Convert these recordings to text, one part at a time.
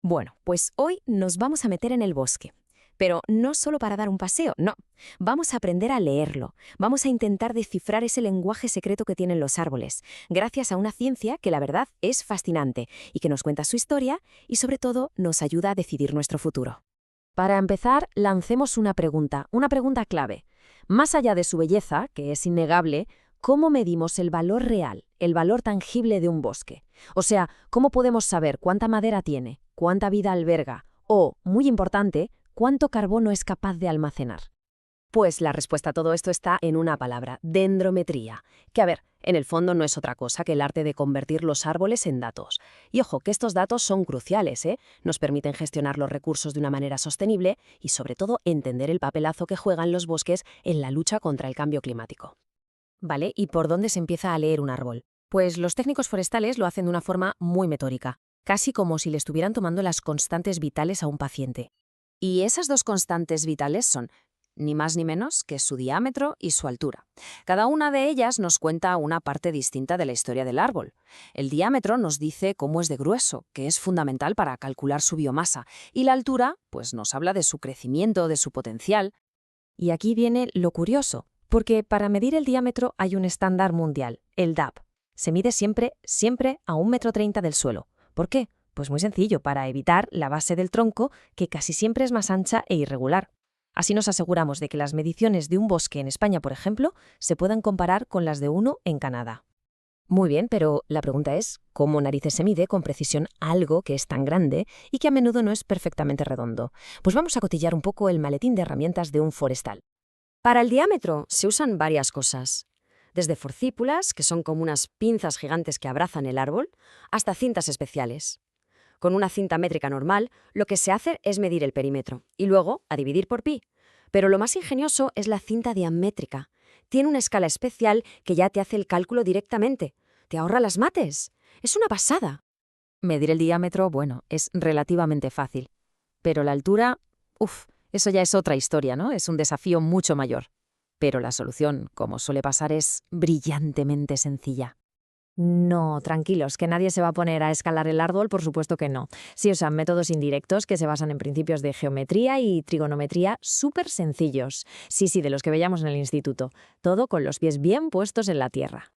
Bueno, pues hoy nos vamos a meter en el bosque. Pero no solo para dar un paseo, no. Vamos a aprender a leerlo. Vamos a intentar descifrar ese lenguaje secreto que tienen los árboles, gracias a una ciencia que la verdad es fascinante y que nos cuenta su historia y sobre todo nos ayuda a decidir nuestro futuro. Para empezar, lancemos una pregunta clave. Más allá de su belleza, que es innegable, ¿cómo medimos el valor real, el valor tangible de un bosque? O sea, ¿cómo podemos saber cuánta madera tiene, cuánta vida alberga o, muy importante, cuánto carbono es capaz de almacenar? Pues la respuesta a todo esto está en una palabra, dendrometría, que a ver, en el fondo no es otra cosa que el arte de convertir los árboles en datos. Y ojo, que estos datos son cruciales, ¿eh? Nos permiten gestionar los recursos de una manera sostenible y sobre todo entender el papelazo que juegan los bosques en la lucha contra el cambio climático. ¿Vale? ¿Y por dónde se empieza a leer un árbol? Pues los técnicos forestales lo hacen de una forma muy metódica, casi como si le estuvieran tomando las constantes vitales a un paciente. Y esas dos constantes vitales son ni más ni menos que su diámetro y su altura. Cada una de ellas nos cuenta una parte distinta de la historia del árbol. El diámetro nos dice cómo es de grueso, que es fundamental para calcular su biomasa, y la altura, pues nos habla de su crecimiento, de su potencial. Y aquí viene lo curioso, porque para medir el diámetro hay un estándar mundial, el DAP. Se mide siempre a 1,30 m del suelo. ¿Por qué? Pues muy sencillo, para evitar la base del tronco, que casi siempre es más ancha e irregular. Así nos aseguramos de que las mediciones de un bosque en España, por ejemplo, se puedan comparar con las de uno en Canadá. Muy bien, pero la pregunta es, ¿cómo narices se mide con precisión algo que es tan grande y que a menudo no es perfectamente redondo? Pues vamos a cotillar un poco el maletín de herramientas de un forestal. Para el diámetro se usan varias cosas, desde forcípulas, que son como unas pinzas gigantes que abrazan el árbol, hasta cintas especiales. Con una cinta métrica normal, lo que se hace es medir el perímetro y luego a dividir por pi. Pero lo más ingenioso es la cinta diamétrica. Tiene una escala especial que ya te hace el cálculo directamente. Te ahorra las mates. Es una pasada. Medir el diámetro, bueno, es relativamente fácil. Pero la altura, eso ya es otra historia, ¿no? Es un desafío mucho mayor. Pero la solución, como suele pasar, es brillantemente sencilla. No, tranquilos, que nadie se va a poner a escalar el árbol, por supuesto que no. Sí usan métodos indirectos que se basan en principios de geometría y trigonometría súper sencillos. Sí, de los que veíamos en el instituto. Todo con los pies bien puestos en la tierra.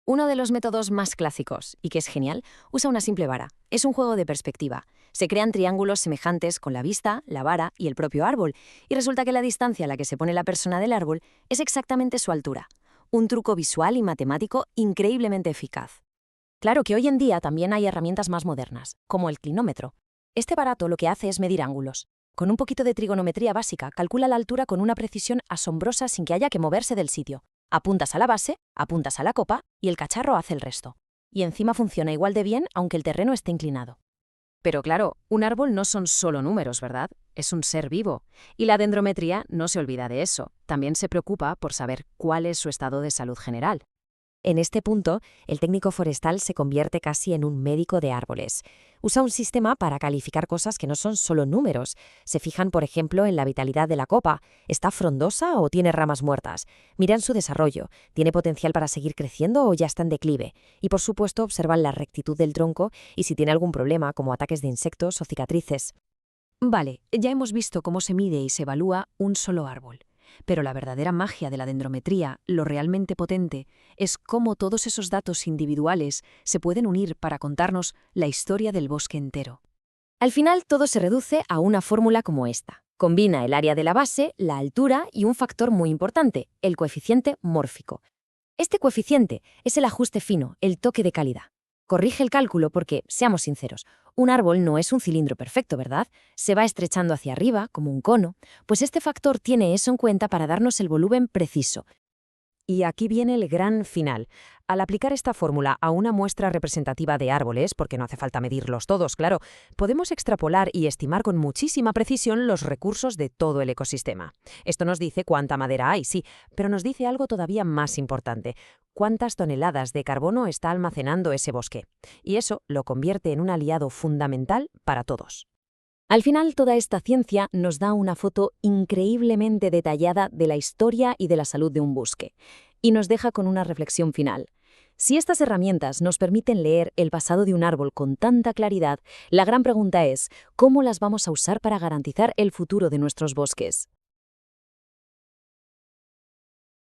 Uno de los métodos más clásicos, y que es genial, usa una simple vara. Es un juego de perspectiva. Se crean triángulos semejantes con la vista, la vara y el propio árbol, y resulta que la distancia a la que se pone la persona del árbol es exactamente su altura. Un truco visual y matemático increíblemente eficaz. Claro que hoy en día también hay herramientas más modernas, como el clinómetro. Este aparato lo que hace es medir ángulos. Con un poquito de trigonometría básica, calcula la altura con una precisión asombrosa sin que haya que moverse del sitio. Apuntas a la base, apuntas a la copa y el cacharro hace el resto. Y encima funciona igual de bien aunque el terreno esté inclinado. Pero claro, un árbol no son solo números, ¿verdad? Es un ser vivo. Y la dendrometría no se olvida de eso. También se preocupa por saber cuál es su estado de salud general. En este punto, el técnico forestal se convierte casi en un médico de árboles. Usa un sistema para calificar cosas que no son solo números. Se fijan, por ejemplo, en la vitalidad de la copa. ¿Está frondosa o tiene ramas muertas? Miran su desarrollo. ¿Tiene potencial para seguir creciendo o ya está en declive? Y, por supuesto, observan la rectitud del tronco y si tiene algún problema, como ataques de insectos o cicatrices. Vale, ya hemos visto cómo se mide y se evalúa un solo árbol. Pero la verdadera magia de la dendrometría, lo realmente potente, es cómo todos esos datos individuales se pueden unir para contarnos la historia del bosque entero. Al final todo se reduce a una fórmula como esta. Combina el área de la base, la altura y un factor muy importante, el coeficiente mórfico. Este coeficiente es el ajuste fino, el toque de calidad. Corrige el cálculo porque, seamos sinceros, un árbol no es un cilindro perfecto, ¿verdad? Se va estrechando hacia arriba, como un cono, pues este factor tiene eso en cuenta para darnos el volumen preciso. Y aquí viene el gran final. Al aplicar esta fórmula a una muestra representativa de árboles, porque no hace falta medirlos todos, claro, podemos extrapolar y estimar con muchísima precisión los recursos de todo el ecosistema. Esto nos dice cuánta madera hay, sí, pero nos dice algo todavía más importante: cuántas toneladas de carbono está almacenando ese bosque. Y eso lo convierte en un aliado fundamental para todos. Al final, toda esta ciencia nos da una foto increíblemente detallada de la historia y de la salud de un bosque. Y nos deja con una reflexión final. Si estas herramientas nos permiten leer el pasado de un árbol con tanta claridad, la gran pregunta es, ¿cómo las vamos a usar para garantizar el futuro de nuestros bosques?